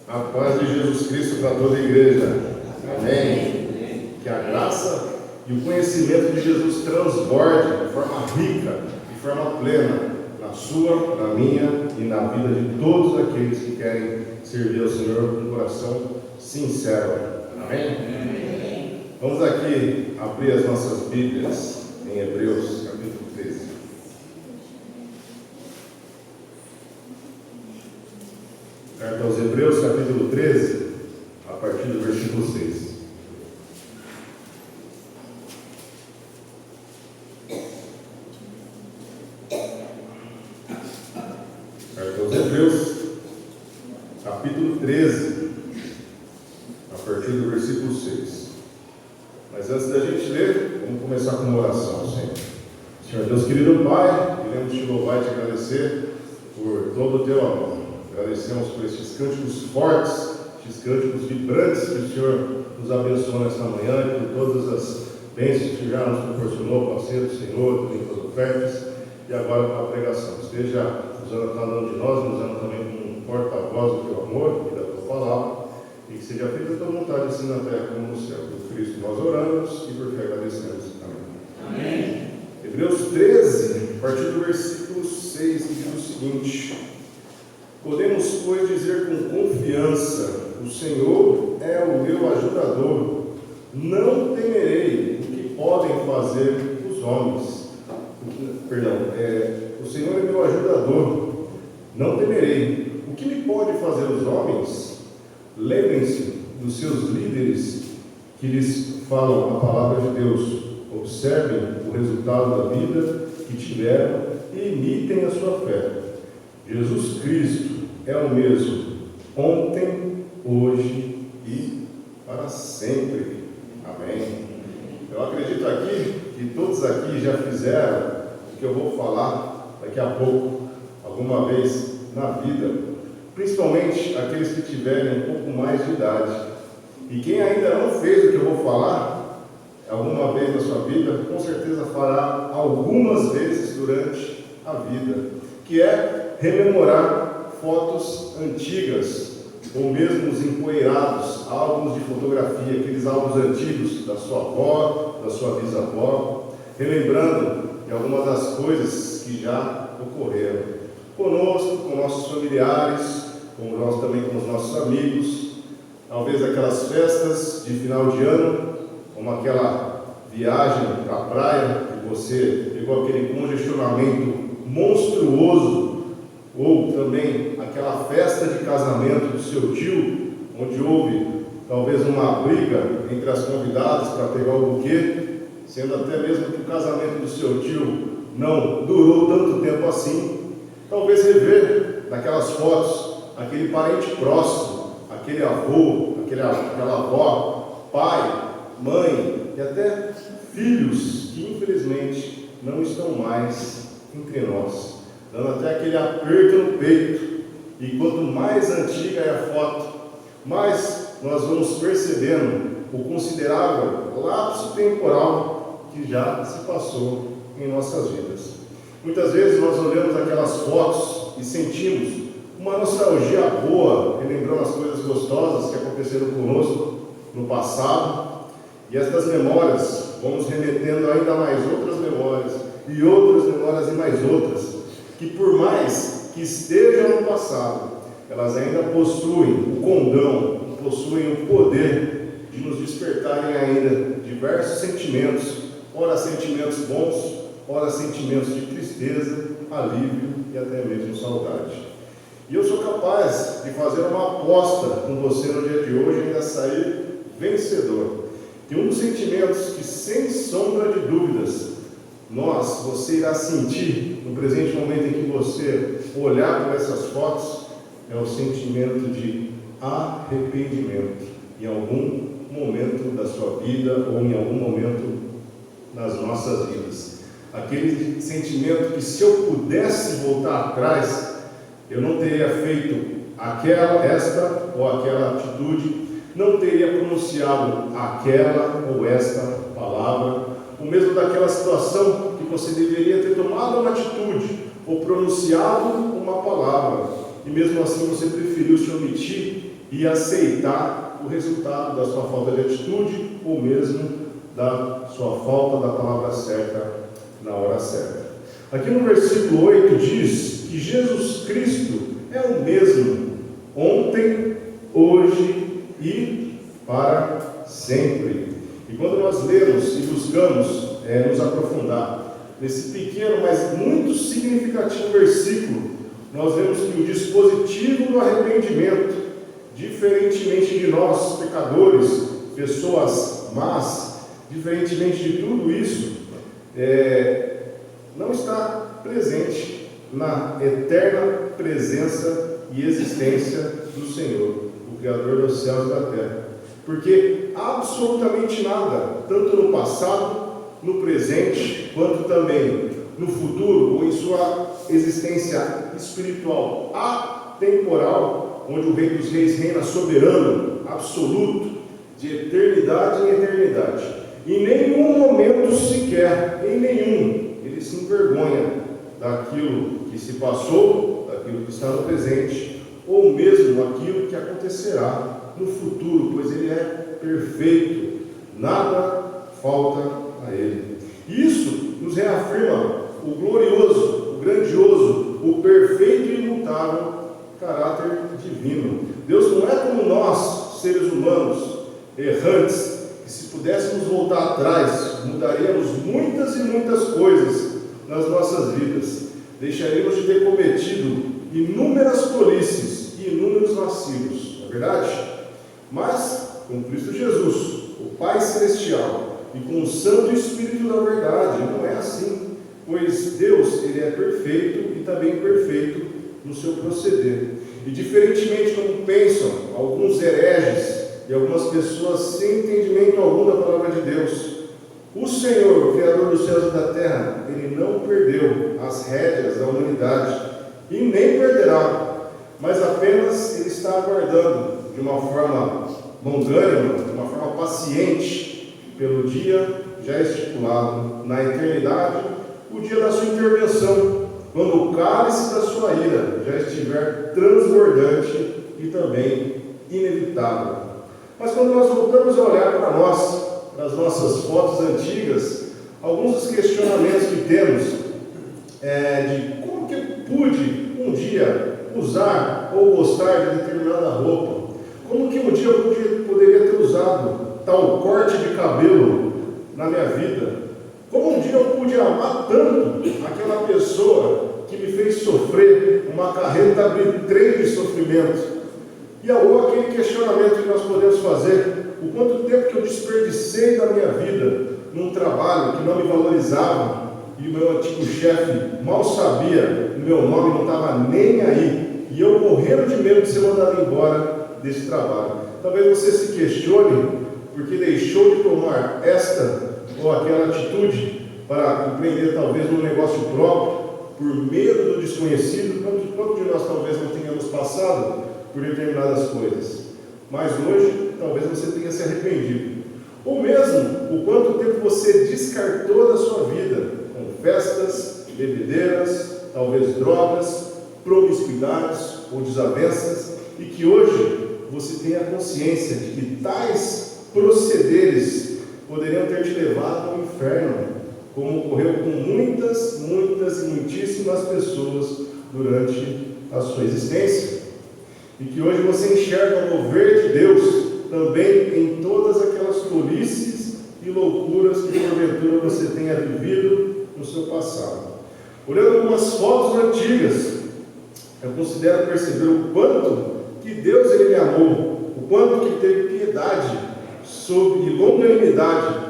A paz de Jesus Cristo para toda a igreja. Amém. Que a graça e o conhecimento de Jesus transborde de forma rica, de forma plena, na sua, na minha e na vida de todos aqueles que querem servir ao Senhor com um coração sincero. Amém? Vamos aqui abrir as nossas Bíblias em Hebreus, capítulo 13. Carta aos Hebreus, capítulo 13, a partir do versículo 6. Carta aos Hebreus, capítulo 13, a partir do versículo 6. Mas antes da gente ler, vamos começar com uma oração, Senhor. Senhor Deus, querido Pai, queremos te louvar e te agradecer por todo o teu amor. Agradecemos por estes cânticos fortes, estes cânticos vibrantes que o Senhor nos abençoou nesta manhã e por todas as bênçãos que já nos proporcionou, parceiro do Senhor, também com as ofertas e agora com a pregação. Esteja usando cada um de nós, nos usando também como um porta-voz do teu amor e da tua palavra, e que seja feita a tua vontade assim na terra como no céu. Por Cristo nós oramos e por fé agradecemos. Amém. Amém. Hebreus 13, a partir do versículo 6, diz o seguinte: podemos, pois, dizer com confiança: o Senhor é o meu ajudador, não temerei o que podem fazer os homens. O Senhor é meu ajudador, não temerei. O que me pode fazer os homens? Lembrem-se dos seus líderes que lhes falam a palavra de Deus. Observem o resultado da vida que tiveram e imitem a sua fé. Jesus Cristo é o mesmo, ontem, hoje e para sempre. Amém. Eu acredito aqui que todos aqui já fizeram o que eu vou falar daqui a pouco, alguma vez na vida, principalmente aqueles que tiverem um pouco mais de idade. E quem ainda não fez o que eu vou falar alguma vez na sua vida, com certeza fará algumas vezes durante a vida, que é rememorar fotos antigas, ou mesmo os empoeirados álbuns de fotografia, aqueles álbuns antigos da sua avó, da sua bisavó, relembrando de algumas das coisas que já ocorreram conosco, com nossos familiares, também com os nossos amigos, talvez aquelas festas de final de ano, como aquela viagem para a praia, que você pegou aquele congestionamento monstruoso, ou também aquela festa de casamento do seu tio, onde houve talvez uma briga entre as convidadas para pegar o buquê, sendo até mesmo que o casamento do seu tio não durou tanto tempo assim. Talvez rever naquelas fotos aquele parente próximo, aquele avô, aquela avó, pai, mãe e até filhos que infelizmente não estão mais entre nós, dando até aquele aperto no peito. E quanto mais antiga é a foto, mais nós vamos percebendo o considerável lapso temporal que já se passou em nossas vidas. Muitas vezes nós olhamos aquelas fotos e sentimos uma nostalgia boa, relembrando as coisas gostosas que aconteceram conosco no passado, e estas memórias vão nos remetendo ainda mais outras memórias e mais outras, que por mais que estejam no passado, elas ainda possuem o condão, possuem o poder de nos despertarem ainda diversos sentimentos, ora sentimentos bons, ora sentimentos de tristeza, alívio e até mesmo saudade. E eu sou capaz de fazer uma aposta com você no dia de hoje e ainda sair vencedor. E um dos sentimentos que, sem sombra de dúvidas, você irá sentir no presente momento em que você olhar para essas fotos, é o sentimento de arrependimento em algum momento da sua vida ou em algum momento nas nossas vidas. Aquele sentimento que, se eu pudesse voltar atrás, eu não teria feito esta ou aquela atitude, não teria pronunciado aquela ou esta palavra, ou mesmo daquela situação que você deveria ter tomado uma atitude ou pronunciado uma palavra, e mesmo assim você preferiu se omitir e aceitar o resultado da sua falta de atitude ou mesmo da sua falta da palavra certa na hora certa. Aqui no versículo 8 diz que Jesus Cristo é o mesmo ontem, hoje e para sempre. E quando nós lemos e buscamos nos aprofundar nesse pequeno, mas muito significativo versículo, nós vemos que o dispositivo do arrependimento, diferentemente de nós, pecadores, pessoas más, diferentemente de tudo isso, não está presente na eterna presença e existência do Senhor, o Criador dos céus e da terra. Porque absolutamente nada, tanto no passado, no presente, quanto também no futuro, ou em sua existência espiritual atemporal, onde o Rei dos Reis reina soberano, absoluto, de eternidade em eternidade. Em nenhum momento sequer, em nenhum, ele se envergonha daquilo que se passou, daquilo que está no presente, ou mesmo aquilo que acontecerá no futuro, pois ele é perfeito, nada falta a ele. Isso nos reafirma o glorioso, o grandioso, o perfeito e imutável caráter divino. Deus não é como nós, seres humanos, errantes, que se pudéssemos voltar atrás, mudaríamos muitas e muitas coisas nas nossas vidas. Deixaríamos de ter cometido inúmeras tolices e inúmeros vacilos, não é verdade? Mas, com Cristo Jesus, o Pai Celestial, e com o Santo Espírito da verdade, não é assim, pois Deus, ele é perfeito e também perfeito no seu proceder. E diferentemente como pensam alguns hereges e algumas pessoas sem entendimento algum da palavra de Deus, o Senhor, o Criador dos céus e da terra, ele não perdeu as rédeas da humanidade e nem perderá, mas apenas ele está aguardando de uma forma longânima, de uma forma paciente, pelo dia já estipulado na eternidade, o dia da sua intervenção, quando o cálice da sua ira já estiver transbordante e também inevitável. Mas quando nós voltamos a olhar para nós, para as nossas fotos antigas, alguns dos questionamentos que temos de como que pude um dia usar ou gostar de determinada roupa, como que um dia eu poderia ter usado tal corte de cabelo na minha vida, como um dia eu pude amar tanto aquela pessoa que me fez sofrer uma carreta arbitrária de sofrimento. E ou aquele questionamento que nós podemos fazer, o quanto tempo que eu desperdicei da minha vida num trabalho que não me valorizava, e o meu antigo chefe mal sabia, o meu nome não estava nem aí, e eu morrendo de medo de ser mandado embora desse trabalho. Talvez você se questione porque deixou de tomar esta ou aquela atitude para empreender talvez um negócio próprio, por medo do desconhecido. Quanto de nós talvez não tenhamos passado por determinadas coisas, mas hoje talvez você tenha se arrependido, ou mesmo o quanto tempo você descartou da sua vida com festas, bebedeiras, talvez drogas, promiscuidades ou desavenças, e que hoje você tenha consciência de que tais procederes poderiam ter te levado ao inferno, como ocorreu com muitas e muitíssimas pessoas durante a sua existência. E que hoje você enxerga o mover de Deus também em todas aquelas tolices e loucuras que porventura você tenha vivido no seu passado. Olhando algumas fotos antigas, eu considero perceber o quanto que Deus ele me amou, o quanto que teve piedade e longanimidade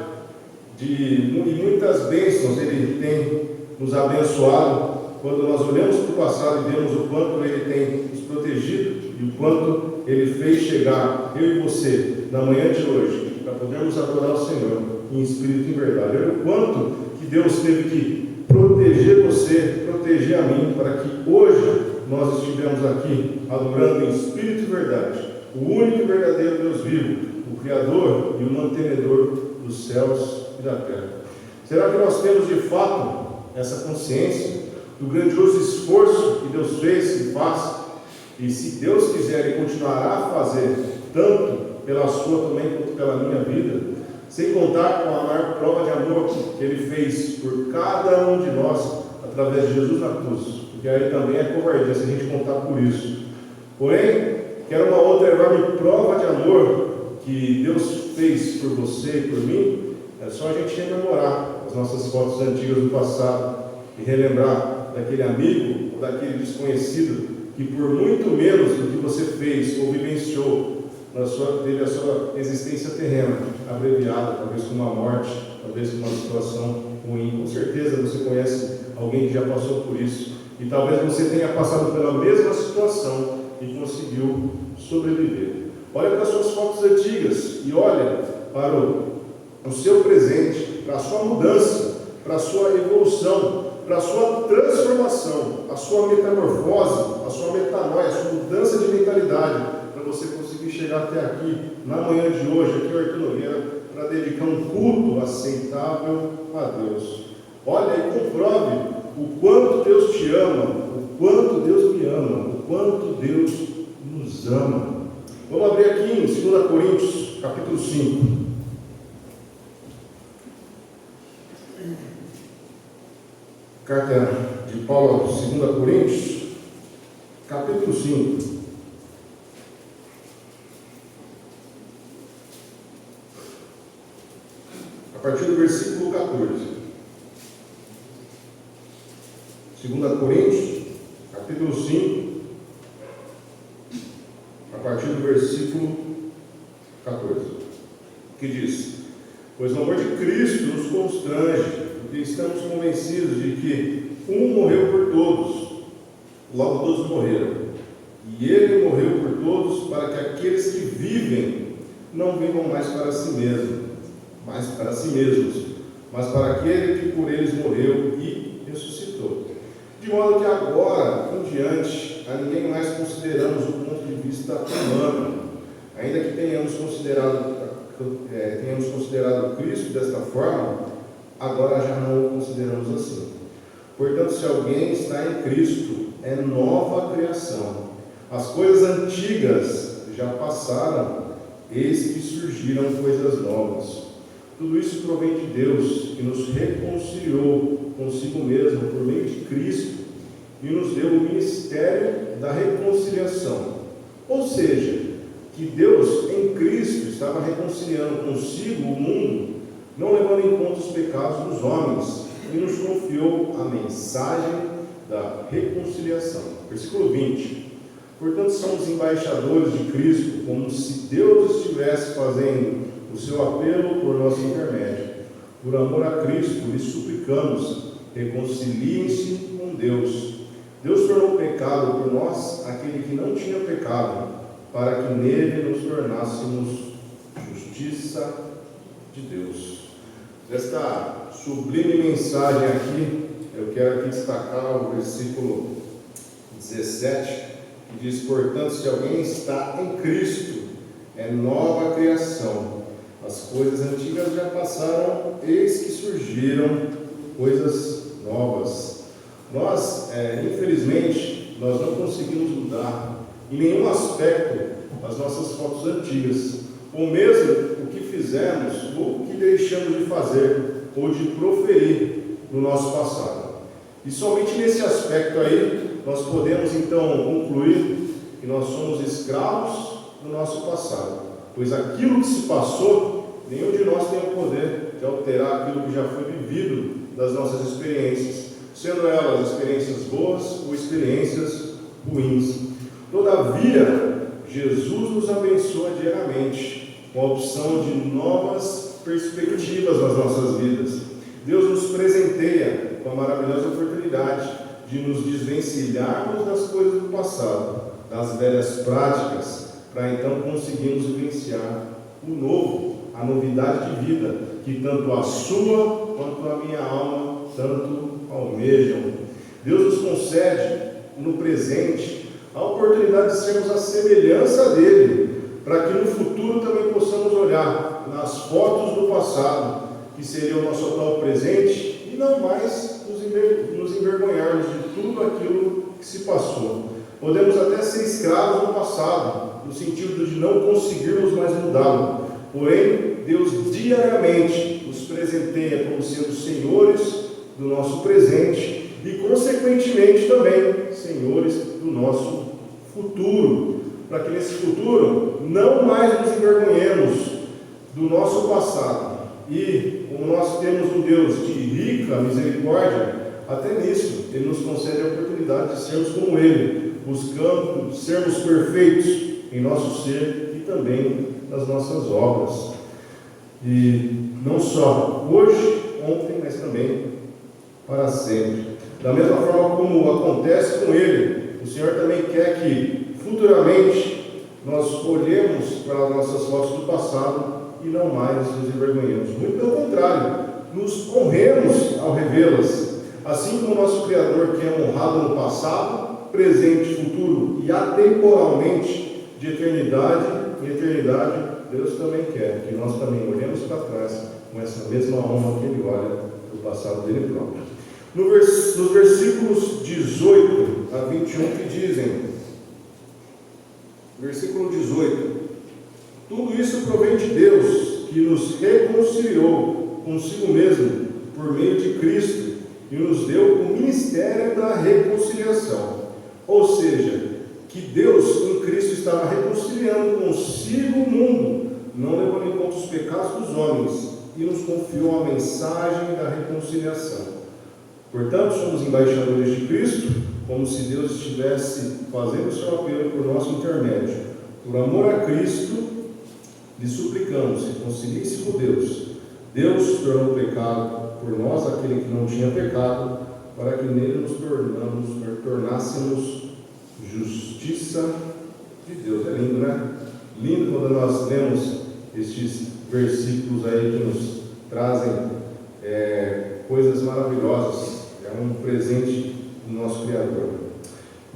e muitas bênçãos ele tem nos abençoado. Quando nós olhamos para o passado e vemos o quanto ele tem nos protegido e o quanto ele fez chegar eu e você na manhã de hoje para podermos adorar o Senhor em espírito e em verdade. Olha o quanto que Deus teve que proteger você, proteger a mim, para que hoje nós estivemos aqui adorando em espírito e verdade o único e verdadeiro Deus vivo, o Criador e o mantenedor dos céus e da terra. Será que nós temos de fato essa consciência do grandioso esforço que Deus fez e faz E se Deus quiser, Ele continuará a fazer, tanto pela sua também quanto pela minha vida, sem contar com a maior prova de amor que Ele fez por cada um de nós, através de Jesus na cruz, porque aí também é covardia se a gente contar por isso. Porém, quero uma outra enorme prova de amor que Deus fez por você e por mim, é só a gente rememorar as nossas fotos antigas do passado e relembrar daquele amigo ou daquele desconhecido que por muito menos do que você fez ou vivenciou, teve a sua existência terrena abreviada, talvez com uma morte, talvez com uma situação ruim. Com certeza você conhece alguém que já passou por isso, e talvez você tenha passado pela mesma situação e conseguiu sobreviver. Olha para as suas fotos antigas e olha para o seu presente, para a sua mudança, para a sua evolução, para a sua transformação, a sua metamorfose, a sua metanoia, a sua mudança de mentalidade, para você conseguir chegar até aqui, na manhã de hoje, aqui em Arthur Nogueira, para dedicar um culto aceitável a Deus. Olha e comprove o quanto Deus te ama, o quanto Deus me ama, o quanto Deus nos ama. Vamos abrir aqui em 2 Coríntios, capítulo 5. Carta de Paulo aos 2 Coríntios, capítulo 5. A partir do versículo 14. 2 Coríntios, capítulo 5, a partir do versículo 14, que diz: Pois o amor de Cristo nos constrange, porque estamos convencidos de que um morreu por todos, logo todos morreram, e Ele morreu por todos para que aqueles que vivem não vivam mais para si mesmos, mas para aquele que por eles morreu e ressuscitou. De modo que agora em diante a ninguém mais consideramos o ponto de vista humano, ainda que tenhamos considerado Cristo desta forma, agora já não o consideramos assim. Portanto, se alguém está em Cristo, é nova criação. As coisas antigas já passaram, eis que surgiram coisas novas. Tudo isso provém de Deus, que nos reconciliou consigo mesmo por meio de Cristo e nos deu o ministério da reconciliação. Ou seja, que Deus em Cristo estava reconciliando consigo o mundo, não levando em conta os pecados dos homens, e nos confiou a mensagem da reconciliação. Versículo 20. Portanto, somos embaixadores de Cristo, como se Deus estivesse fazendo o seu apelo por nosso intermédio. Por amor a Cristo, lhes suplicamos, reconciliem-se com Deus. Deus tornou pecado por nós aquele que não tinha pecado, para que nele nos tornássemos justiça de Deus. Desta sublime mensagem aqui, eu quero aqui destacar o versículo 17, que diz: Portanto, se alguém está em Cristo, é nova criação. As coisas antigas já passaram, eis que surgiram coisas novas. Nós, infelizmente, nós não conseguimos mudar em nenhum aspecto as nossas fotos antigas, ou mesmo o que fizemos, ou o que deixamos de fazer, ou de proferir no nosso passado. E somente nesse aspecto aí, nós podemos então concluir que nós somos escravos do nosso passado, pois aquilo que se passou, nenhum de nós tem o poder de alterar aquilo que já foi vivido das nossas experiências, sendo elas experiências boas ou experiências ruins. Todavia, Jesus nos abençoa diariamente com a opção de novas perspectivas nas nossas vidas. Deus nos presenteia com a maravilhosa oportunidade de nos desvencilharmos das coisas do passado, das velhas práticas, para então conseguirmos vivenciar o novo, a novidade de vida, que tanto a sua quanto a minha alma tanto almejam. Deus nos concede no presente a oportunidade de sermos a semelhança dele, para que no futuro também possamos olhar nas fotos do passado, que seria o nosso atual presente, e não mais nos envergonharmos de tudo aquilo que se passou. Podemos até ser escravos no passado, no sentido de não conseguirmos mais mudá-lo. Porém, Deus diariamente nos presenteia como sendo senhores do nosso presente e, consequentemente, também senhores do nosso futuro, para que nesse futuro não mais nos envergonhemos do nosso passado. E, como nós temos um Deus de rica misericórdia, até nisso Ele nos concede a oportunidade de sermos como Ele, buscando sermos perfeitos em nosso ser e também nas nossas obras. E não só hoje, ontem, mas também para sempre. Da mesma forma como acontece com Ele, o Senhor também quer que futuramente nós olhemos para as nossas fotos do passado e não mais nos envergonhemos. Muito pelo contrário, nos honremos ao revê-las. Assim como o nosso Criador, que é honrado no passado, presente, futuro e atemporalmente, de eternidade em eternidade, Deus também quer que nós também olhemos para trás com essa mesma honra que Ele olha para o passado dele próprio. Nos versículos 18 a 21 que dizem, versículo 18: tudo isso provém de Deus, que nos reconciliou consigo mesmo por meio de Cristo e nos deu o ministério da reconciliação. Ou seja, que Deus em Cristo estava reconciliando consigo o mundo, não levando em conta os pecados dos homens, e nos confiou a mensagem da reconciliação. Portanto, somos embaixadores de Cristo, como se Deus estivesse fazendo o seu apelo por nosso intermédio. Por amor a Cristo, lhe suplicamos, reconcilie-se com Deus. Deus tornou pecado por nós aquele que não tinha pecado, para que nele nos tornássemos justiça de Deus. É lindo, né? Lindo quando nós lemos estes versículos aí que nos trazem coisas maravilhosas. É um presente do nosso Criador.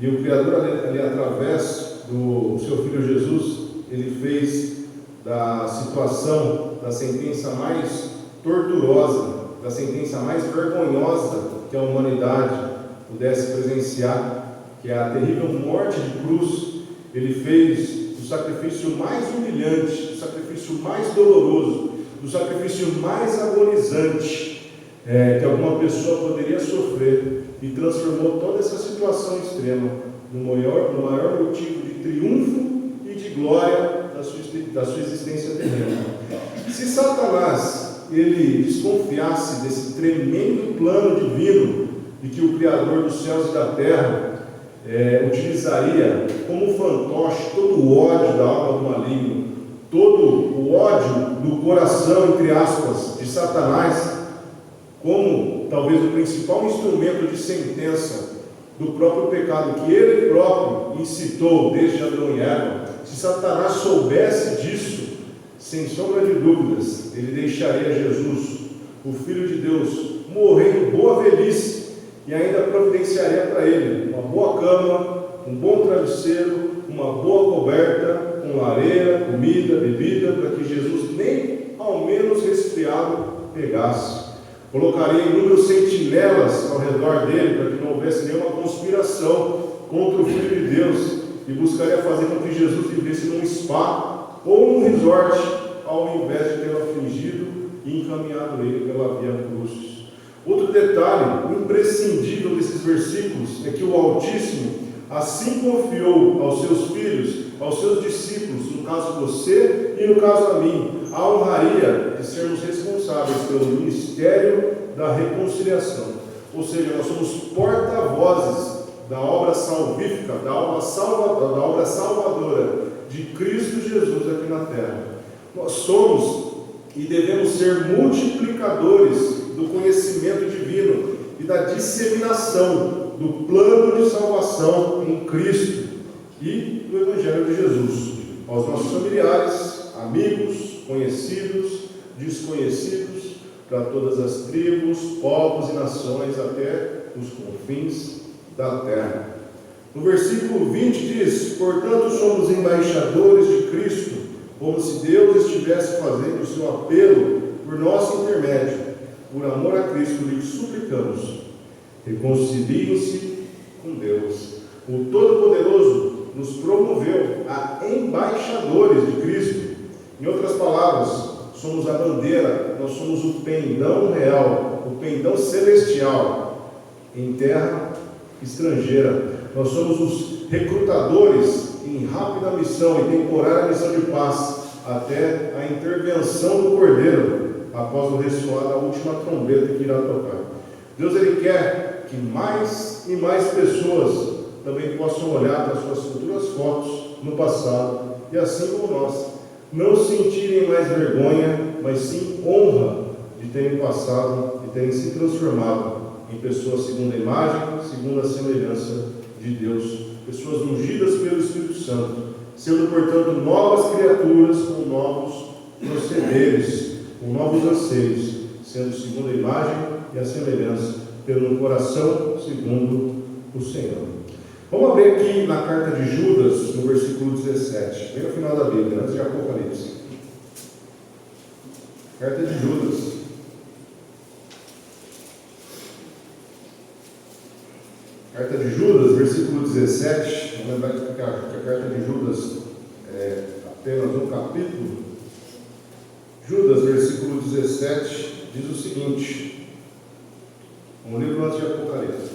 E o Criador, ali através do seu Filho Jesus, Ele fez da situação, da sentença mais torturosa, da sentença mais vergonhosa que a humanidade pudesse presenciar, que é a terrível morte de cruz. Ele fez o sacrifício mais humilhante, o sacrifício mais doloroso, o sacrifício mais agonizante que alguma pessoa poderia sofrer, e transformou toda essa situação extrema no maior motivo de triunfo e de glória da sua existência terrena. Se Satanás ele desconfiasse desse tremendo plano divino de que o Criador dos céus e da terra utilizaria como fantoche todo o ódio da alma do maligno, todo o ódio no coração, entre aspas, de Satanás, como talvez o principal instrumento de sentença do próprio pecado que ele próprio incitou desde Adão e Eva, se Satanás soubesse disso, sem sombra de dúvidas, ele deixaria Jesus, o Filho de Deus, morrer em boa velhice, e ainda providenciaria para ele uma boa cama, um bom travesseiro, uma boa coberta, com lareira, comida, bebida, para que Jesus nem ao menos resfriado pegasse. Colocaria inúmeros sentinelas ao redor dele, para que não houvesse nenhuma conspiração contra o Filho de Deus, e buscaria fazer com que Jesus vivesse num spa ou num resort, ao invés de tê-lo afligido e encaminhado ele pela via cruz. Outro detalhe imprescindível desses versículos é que o Altíssimo assim confiou aos seus filhos, aos seus discípulos, no caso você e no caso a mim, a honraria de sermos responsáveis pelo ministério da reconciliação. Ou seja, nós somos porta-vozes da obra salvífica, da obra salvadora de Cristo Jesus aqui na terra. Nós somos e devemos ser multiplicadores do conhecimento divino e da disseminação do plano de salvação em Cristo e do Evangelho de Jesus aos nossos familiares, amigos, conhecidos, desconhecidos, para todas as tribos, povos e nações até os confins da terra. No versículo 20 diz: portanto somos embaixadores de Cristo, como se Deus estivesse fazendo o seu apelo por nosso intermédio. Por amor a Cristo lhe suplicamos, reconciliem-se com Deus. O Todo-Poderoso nos promoveu a embaixadores de Cristo. Em outras palavras, somos a bandeira, nós somos o pendão real, o pendão celestial em terra estrangeira. Nós somos os recrutadores em rápida missão e temporária missão de paz, até a intervenção do Cordeiro, após o ressoar da última trombeta que irá tocar. Deus, Ele quer que mais e mais pessoas também possam olhar para suas futuras fotos no passado, e assim como nós, não sentirem mais vergonha, mas sim honra de terem passado, de terem se transformado em pessoas segundo a imagem, segundo a semelhança de Deus, pessoas ungidas pelo Espírito Santo, sendo, portanto, novas criaturas com novos procederes, com novos anseios, sendo segundo a imagem e a semelhança, tendo um coração segundo o Senhor. Vamos abrir aqui na carta de Judas, no versículo 17, bem no final da Bíblia, antes de Apocalipse. Carta de Judas. Carta de Judas, versículo 17. Vamos lembrar que a carta de Judas é apenas um capítulo. Judas, versículo 17, diz o seguinte: um livro antes de Apocalipse.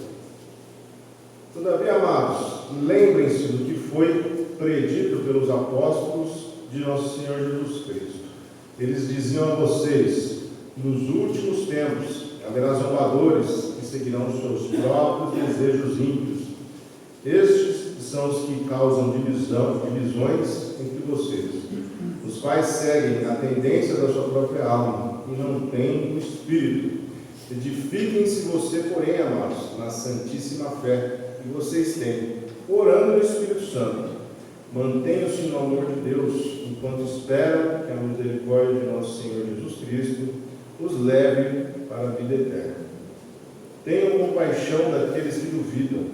Todavia, amados, lembrem-se do que foi predito pelos apóstolos de nosso Senhor Jesus Cristo. Eles diziam a vocês: nos últimos tempos haverá zombadores que seguirão os seus próprios desejos ímpios. Estes são os que causam divisões entre vocês, os quais seguem a tendência da sua própria alma e não têm o Espírito. Edifiquem-se você, porém, amados, na santíssima fé que vocês têm, orando no Espírito Santo. Mantenham-se no amor de Deus, enquanto esperam que a misericórdia de nosso Senhor Jesus Cristo os leve para a vida eterna. Tenham compaixão daqueles que duvidam.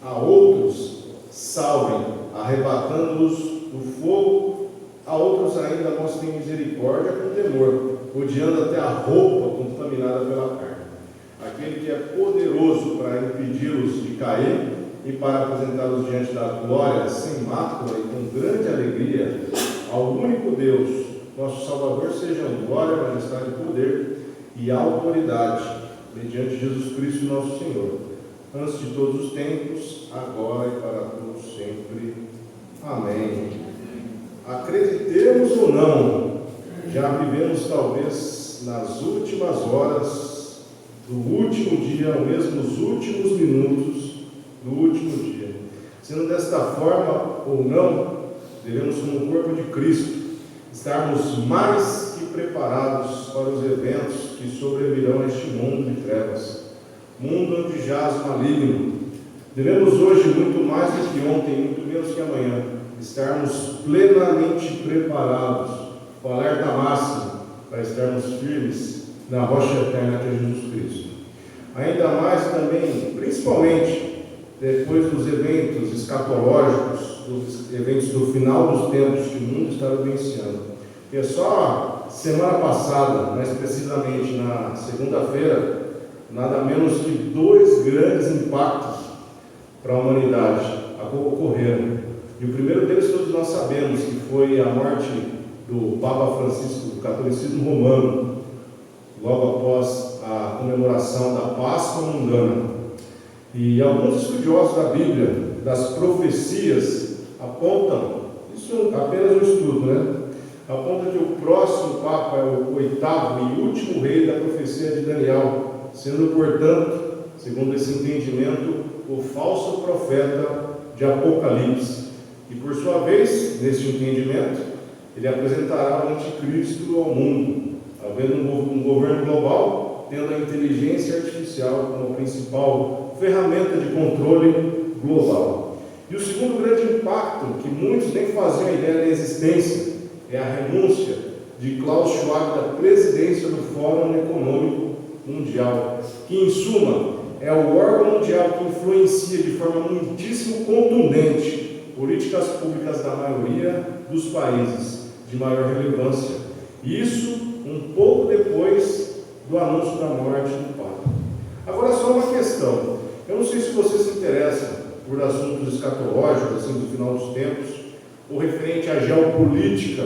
A outros salvem, arrebatando-os do fogo. A outros ainda mostrem misericórdia com temor, odiando até a roupa contaminada pela carne. Aquele que é poderoso para impedi-los de cair e para apresentá-los diante da glória sem mácula e com grande alegria, ao único Deus, nosso Salvador, sejam glória, majestade, poder e autoridade, mediante Jesus Cristo nosso Senhor, antes de todos os tempos, agora e para todos sempre. Amém. Acreditemos ou não, já vivemos talvez nas últimas horas do último dia, ou mesmo nos últimos minutos do último dia. Sendo desta forma ou não, devemos, como corpo de Cristo, estarmos mais que preparados para os eventos que sobrevirão neste mundo de trevas, mundo onde jaz o maligno. Devemos hoje, muito mais do que ontem, muito menos que amanhã, estarmos plenamente preparados, com alerta máximo, para estarmos firmes na rocha eterna que é Jesus Cristo. Ainda mais também, principalmente, depois dos eventos escatológicos, dos eventos do final dos tempos que o mundo está vivenciando. E só semana passada, mais precisamente na segunda-feira, nada menos que 2 grandes impactos para a humanidade ocorreram. E o primeiro deles todos nós sabemos, que foi a morte do Papa Francisco, do catolicismo romano, logo após a comemoração da Páscoa mundana. E alguns estudiosos da Bíblia, das profecias, apontam, isso é apenas um estudo, né? Aponta que o próximo Papa é o 8º e último rei da profecia de Daniel, sendo, portanto, segundo esse entendimento, o falso profeta de Apocalipse. E, por sua vez, nesse entendimento, ele apresentará o anticristo ao mundo, havendo um governo global, tendo a inteligência artificial como principal ferramenta de controle global. E o segundo grande impacto, que muitos nem faziam ideia da existência, é a renúncia de Klaus Schwab da presidência do Fórum Econômico Mundial, que, em suma, é o órgão mundial que influencia de forma muitíssimo contundente políticas públicas da maioria dos países de maior relevância. Isso um pouco depois do anúncio da morte do Papa. Agora, só uma questão. Eu não sei se você se interessa por assuntos escatológicos, assim, do final dos tempos, ou referente à geopolítica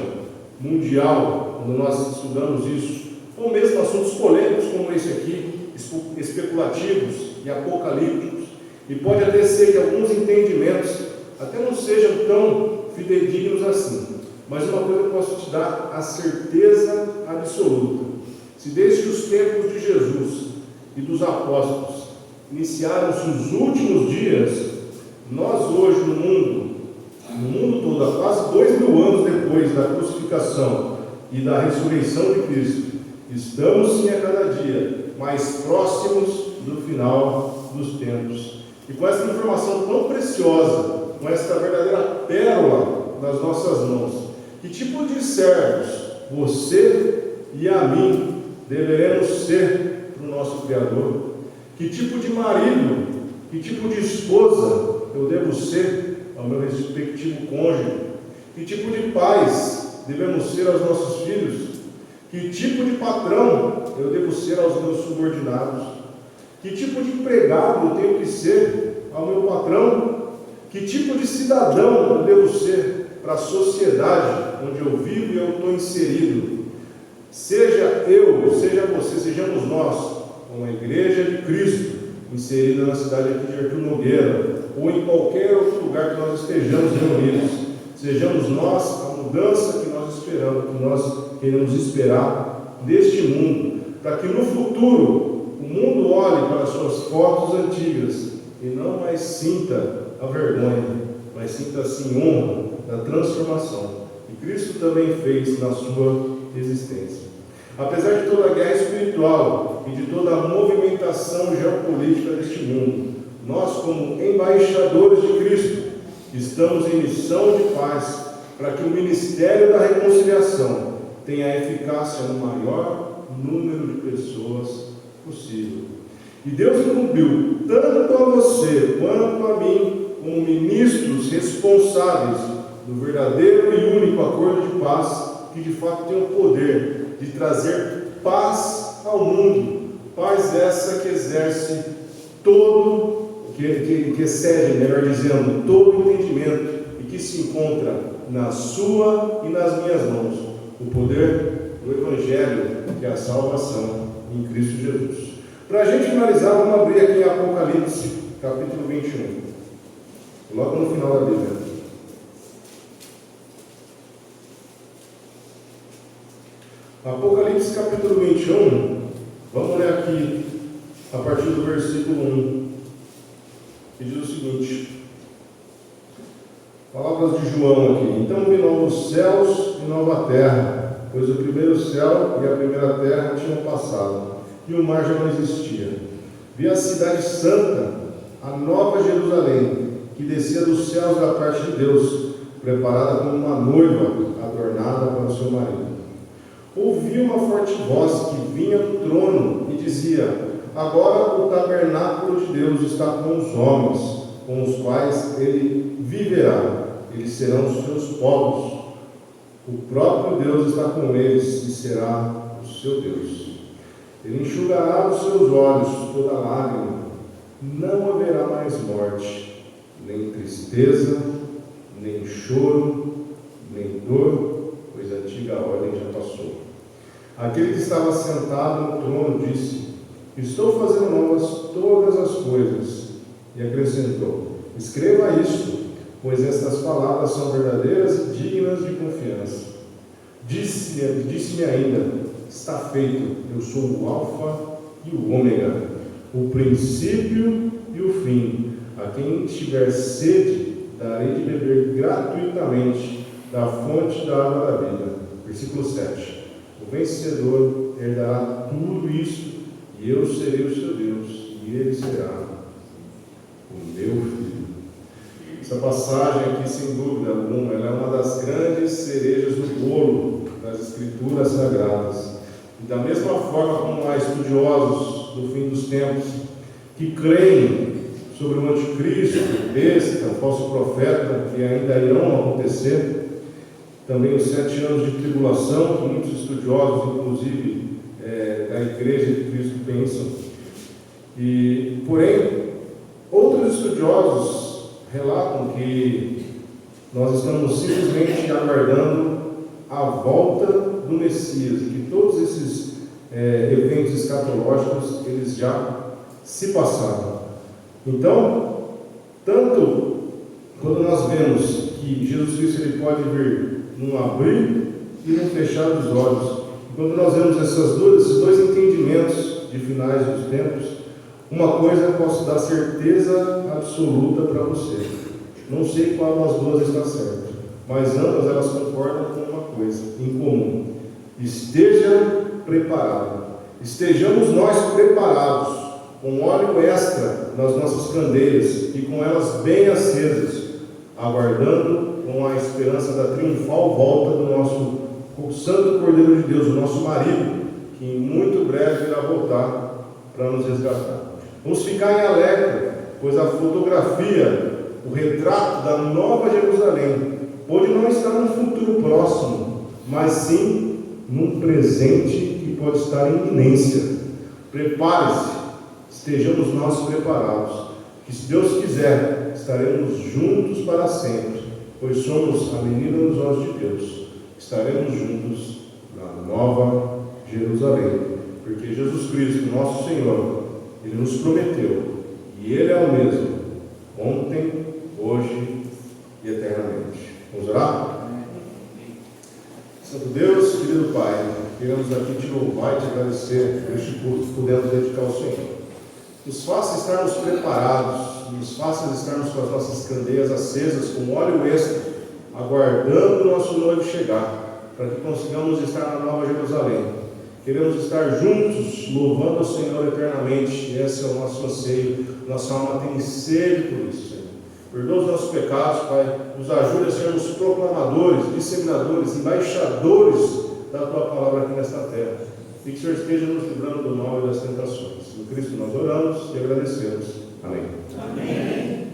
mundial, quando nós estudamos isso, ou mesmo assuntos polêmicos como esse aqui, especulativos e apocalípticos, e pode até ser que alguns entendimentos até não sejam tão fidedignos assim, mas uma coisa eu posso te dar a certeza absoluta: se desde os tempos de Jesus e dos apóstolos iniciaram-se os últimos dias, nós hoje no mundo todo, há quase 2000 anos depois da crucificação e da ressurreição de Cristo, estamos sim a cada dia mais próximos do final dos tempos. E com essa informação tão preciosa, com essa verdadeira pérola nas nossas mãos, que tipo de servos você e a mim deveremos ser para o nosso Criador? Que tipo de marido, que tipo de esposa eu devo ser ao meu respectivo cônjuge? Que tipo de pais devemos ser aos nossos filhos? Que tipo de patrão eu devo ser aos meus subordinados? Que tipo de empregado eu tenho que ser ao meu patrão? Que tipo de cidadão eu devo ser para a sociedade onde eu vivo e eu estou inserido? Seja eu, seja você, sejamos nós, uma igreja de Cristo, inserida na cidade aqui de Artur Nogueira, ou em qualquer outro lugar que nós estejamos reunidos, sejamos nós a mudança que nós esperamos, que nós queremos esperar deste mundo, para que no futuro o mundo olhe para as suas fotos antigas e não mais sinta a vergonha, mas sinta assim honra da transformação que Cristo também fez na sua existência. Apesar de toda a guerra espiritual e de toda a movimentação geopolítica deste mundo, nós, como embaixadores de Cristo, estamos em missão de paz para que o ministério da reconciliação tenha eficácia no maior número de pessoas possível. E Deus incumbiu tanto a você quanto a mim como ministros responsáveis do verdadeiro e único acordo de paz, que de fato tem o poder de trazer paz ao mundo, paz essa que exerce todo, que excede, melhor dizendo, todo o entendimento, e que se encontra na sua e nas minhas mãos, o poder do Evangelho, que é a salvação em Cristo Jesus. Para a gente finalizar, vamos abrir aqui em Apocalipse, capítulo 21, logo no final da Bíblia. Apocalipse capítulo 21, vamos ler aqui a partir do versículo 1, que diz o seguinte: palavras de João aqui. Então vi novos céus e nova terra, pois o primeiro céu e a primeira terra tinham passado, e o mar já não existia. Vi a cidade santa, a nova Jerusalém, que descia dos céus da parte de Deus, preparada como uma noiva adornada para o seu marido. Ouvi uma forte voz que vinha do trono e dizia: agora o tabernáculo de Deus está com os homens, com os quais ele viverá. Eles serão os seus povos. O próprio Deus está com eles e será o seu Deus. Ele enxugará dos seus olhos toda lágrima. Não haverá mais morte, nem tristeza, nem choro, nem dor, pois a antiga ordem já passou. Aquele que estava sentado no trono disse: estou fazendo novas todas as coisas. E acrescentou: escreva isto, pois estas palavras são verdadeiras e dignas de confiança. Disse-me ainda: está feito, eu sou o Alfa e o Ômega, o princípio e o fim. A quem tiver sede, darei de beber gratuitamente da fonte da água da vida. Versículo 7. O vencedor herdará tudo isso, e eu serei o seu Deus, e ele será o meu filho. Essa passagem aqui, sem dúvida alguma, ela é uma das grandes cerejas do bolo das Escrituras Sagradas. E da mesma forma como há estudiosos do fim dos tempos que creem sobre o anticristo, o besta, o falso profeta, que ainda irão acontecer, também os 7 anos de tribulação, que muitos estudiosos, inclusive da Igreja de Cristo, pensam. Porém, outros estudiosos relatam que nós estamos simplesmente aguardando a volta do Messias, e que todos esses eventos escatológicos, eles já se passaram. Então, tanto quando nós vemos que Jesus Cristo ele pode vir num abrir e num fechar dos olhos, quando nós vemos esses dois entendimentos de finais dos tempos, uma coisa eu posso dar certeza absoluta para você. Não sei qual das duas está certa, mas ambas elas concordam com uma coisa em comum: esteja preparado. Estejamos nós preparados, com óleo extra nas nossas candeias e com elas bem acesas, aguardando com a esperança da triunfal volta do nosso Santo Cordeiro de Deus, o nosso marido, que muito breve irá voltar para nos resgatar. Vamos ficar em alerta, pois a fotografia, o retrato da Nova Jerusalém, pode não estar no futuro próximo, mas sim num presente que pode estar em iminência. Prepare-se, estejamos nós preparados, que se Deus quiser, estaremos juntos para sempre, pois somos a menina dos olhos de Deus. Estaremos juntos na Nova Jerusalém, porque Jesus Cristo, nosso Senhor, Ele nos prometeu, e Ele é o mesmo, ontem, hoje e eternamente. Vamos orar? Santo Deus, querido Pai, queremos aqui te louvar e te agradecer por este culto que pudemos dedicar ao Senhor. Nos faça estarmos preparados, nos faça estarmos com as nossas candeias acesas, com óleo extra, aguardando o nosso noivo chegar, para que consigamos estar na Nova Jerusalém. Queremos estar juntos, louvando ao Senhor eternamente. Esse é o nosso anseio. Nossa alma tem sede por isso, Senhor. Perdoa os nossos pecados, Pai. Nos ajude a sermos proclamadores, disseminadores, embaixadores da Tua palavra aqui nesta terra. E que o Senhor esteja nos livrando do mal e das tentações. No Cristo nós oramos e agradecemos. Amém. Amém.